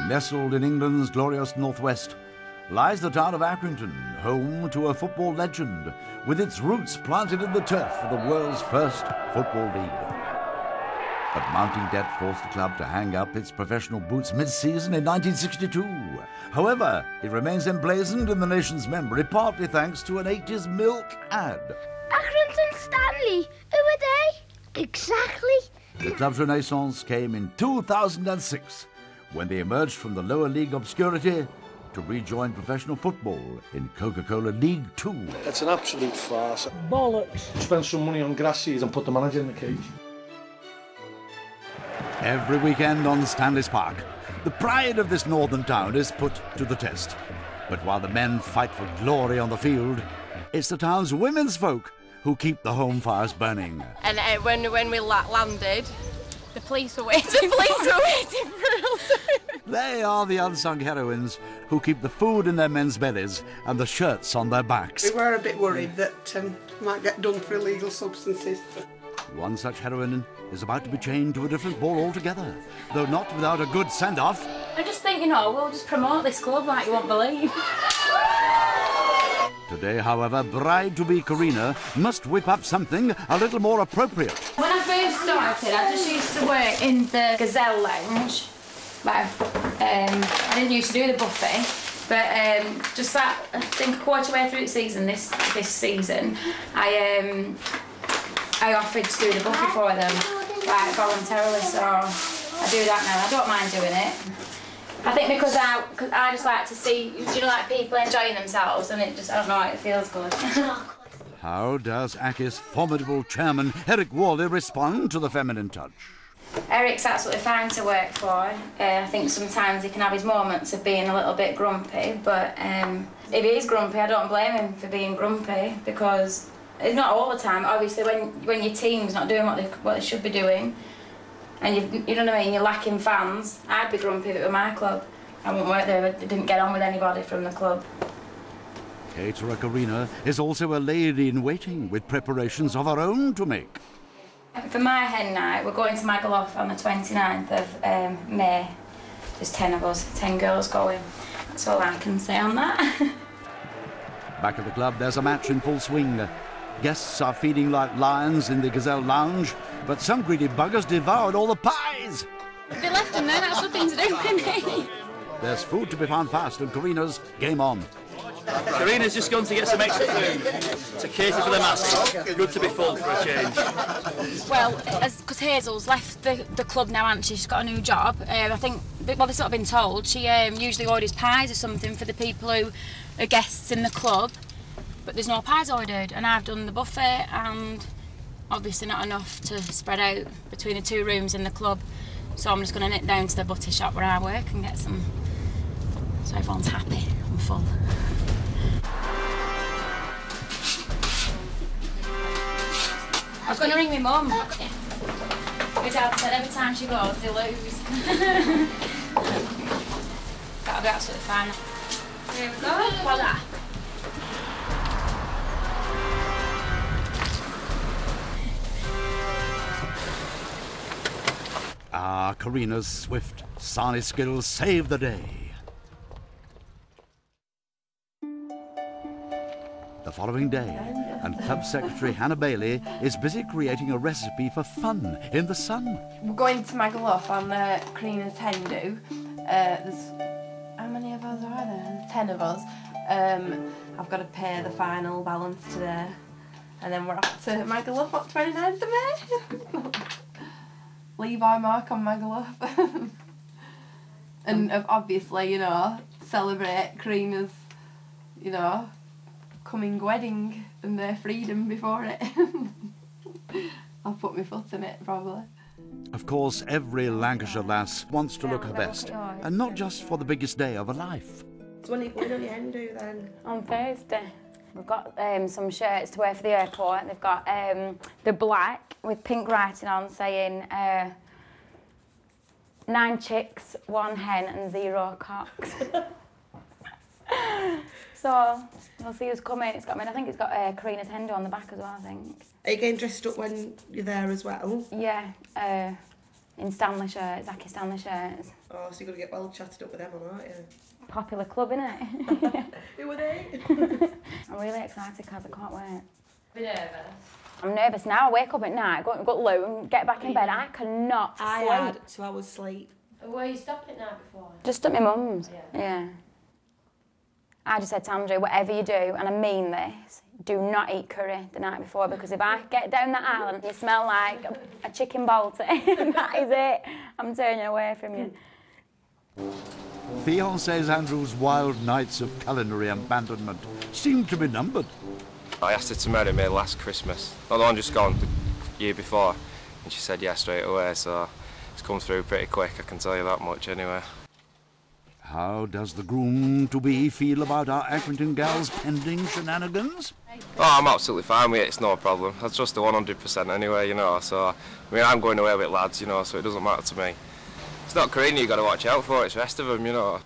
Nestled in England's glorious northwest lies the town of Accrington, home to a football legend, with its roots planted in the turf of the world's first football league. But mounting debt forced the club to hang up its professional boots mid-season in 1962. However, it remains emblazoned in the nation's memory, partly thanks to an 80s milk ad. Accrington Stanley, who are they? Exactly. The club's renaissance came in 2006, when they emerged from the lower league obscurity to rejoin professional football in Coca-Cola League 2. It's an absolute farce. Bollocks. Spend some money on grass seeds and put the manager in the cage. Every weekend on Stanley's Park, the pride of this northern town is put to the test. But while the men fight for glory on the field, it's the town's women's folk who keep the home fires burning. And when we landed, the police were waiting. For us. They are the unsung heroines who keep the food in their men's bellies and the shirts on their backs. We were a bit worried that might get done for illegal substances. One such heroine is about to be chained to a different ball altogether, though not without a good send-off. I just think, we'll just promote this club like you won't believe. Today, however, bride-to-be Karina must whip up something a little more appropriate. When I first started, I just used to work in the Gazelle Lounge. Well, I didn't used to do the buffet, but just that, I think a quarter way through the season, this season, I offered to do the buffet for them, like voluntarily, so I do that now. I don't mind doing it. I think because I just like to see, like people enjoying themselves, and it just, I don't know, it feels good. How does ACCI's formidable chairman, Eric Worley, respond to the feminine touch? Eric's absolutely fine to work for. I think sometimes he can have his moments of being a little bit grumpy, but if he is grumpy, I don't blame him for being grumpy, because it's not all the time. Obviously, when your team's not doing what they should be doing, and you know what I mean, you're lacking fans, I'd be grumpy if it were my club. I wouldn't work there if I didn't get on with anybody from the club. Caterer Karina is also a lady-in-waiting with preparations of her own to make. For my hen night, we're going to Magaluf on the 29th of May. There's 10 of us, 10 girls going. That's all I can say on that. Back at the club, there's a match in full swing. Guests are feeding like lions in the Gazelle Lounge, but some greedy buggers devoured all the pies. They left them there, that's nothing to do with me. There's food to be found fast, and Karina's game on. Karina's just gone to get some extra food to cater for the masses. Good to be full for a change. Well, because Hazel's left the club now, hasn't she? She's got a new job. I think, well, this is what I've been told. She usually orders pies or something for the people who are guests in the club, but there's no pies ordered, and I've done the buffet, and obviously not enough to spread out between the two rooms in the club. So I'm just going to nip down to the butty shop where I work and get some, so everyone's happy and full. I was going to ring my mum. My dad said every time she goes, they lose. That'll be absolutely fine. Here we go. Voila. Karina's swift, sarny skills save the day. The following day, and Club Secretary Hannah Bailey is busy creating a recipe for fun in the sun. We're going to Magaluf on the Karina's hen do. There's, how many of us are there? There's 10 of us. I've got to pay the final balance today. And then we're off to Magaluf on 29th of May. Leave our mark on Magaluf. And obviously, celebrate Karina's, coming wedding and their freedom before it. I'll put my foot in it, probably. Of course, every Lancashire lass wants to look her best, and not just for the biggest day of her life. So when on your hen do then? On Thursday. We've got some shirts to wear for the airport. They've got the black with pink writing on saying 9 chicks, 1 hen and 0 cocks. So we'll see who's coming. I think it's got Karina's hen do on the back as well, I think. Are you getting dressed up when you're there as well? Yeah. in Stanley shirts, Zachy Stanley shirts. Oh, so you've got to get well chatted up with them, aren't you? Popular club, innit? Who are they? I'm really excited because I can't wait. Be nervous? I'm nervous now. I wake up at night, go to loo and get back in bed. I cannot sleep. I had 2 hours sleep. Were you stopping at night before? Just at my mum's. Yeah. I just said to Andrew, whatever you do, and I mean this, do not eat curry the night before, because if I get down that aisle and you smell like a chicken balti, that is it. I'm turning away from you. Theon says Andrew's wild nights of culinary abandonment seem to be numbered. I asked her to marry me last Christmas, not the one just gone, the year before, and she said yes straight away, so it's come through pretty quick, I can tell you that much anyway. How does the groom-to-be feel about our Accrington gal's pending shenanigans? Oh, I'm absolutely fine with it, it's no problem. I trust her 100% anyway, you know, so, I mean, I'm going away with lads, you know, so it doesn't matter to me. It's not Karina you've got to watch out for, it's the rest of them, you know.